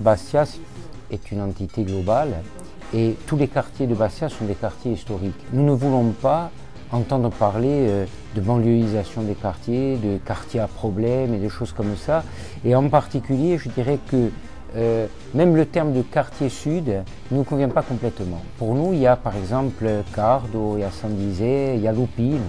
Bastia est une entité globale et tous les quartiers de Bastia sont des quartiers historiques. Nous ne voulons pas entendre parler de banlieusisation des quartiers, de quartiers à problème et des choses comme ça. Et en particulier, je dirais que même le terme de quartier sud ne nous convient pas complètement. Pour nous, il y a par exemple Cardo, il y a San-Disé, il y a Lupine.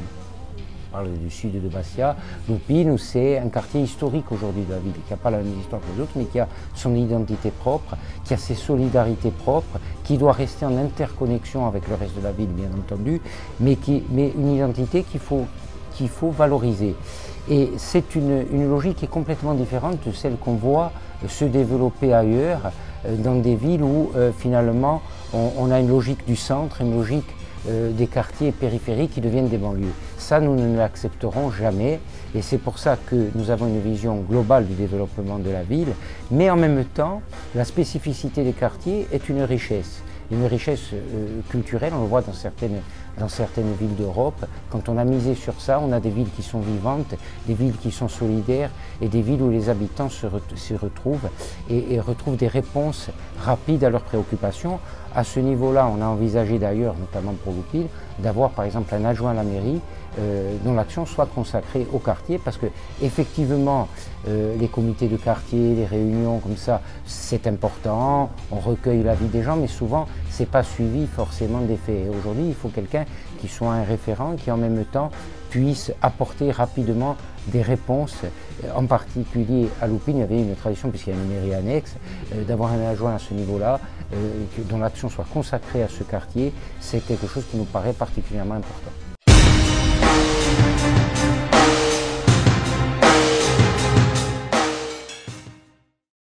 On parle du sud de Bastia. Lupine, c'est un quartier historique aujourd'hui de la ville, qui n'a pas la même histoire que les autres, mais qui a son identité propre, qui a ses solidarités propres, qui doit rester en interconnexion avec le reste de la ville, bien entendu, mais une identité qu'il faut valoriser. Et c'est une logique qui est complètement différente de celle qu'on voit se développer ailleurs, dans des villes où finalement on a une logique du centre, une logique des quartiers périphériques qui deviennent des banlieues. Ça, nous ne l'accepterons jamais et c'est pour ça que nous avons une vision globale du développement de la ville, mais en même temps, la spécificité des quartiers est une richesse culturelle, on le voit dans certaines villes d'Europe. Quand on a misé sur ça, on a des villes qui sont vivantes, des villes qui sont solidaires et des villes où les habitants se retrouvent et retrouvent des réponses rapides à leurs préoccupations. À ce niveau-là, on a envisagé d'ailleurs, notamment pour Lupine, d'avoir par exemple un adjoint à la mairie dont l'action soit consacrée au quartier, parce que effectivement les comités de quartier, les réunions comme ça, c'est important, on recueille l'avis des gens, mais souvent c'est pas suivi forcément des faits. Aujourd'hui, il faut quelqu'un qui soit un référent, qui en même temps puisse apporter rapidement des réponses. En particulier à Lupine, il y avait une tradition, puisqu'il y a une mairie annexe, d'avoir un adjoint à ce niveau-là, dont l'action soit consacrée à ce quartier, c'est quelque chose qui nous paraît particulièrement important.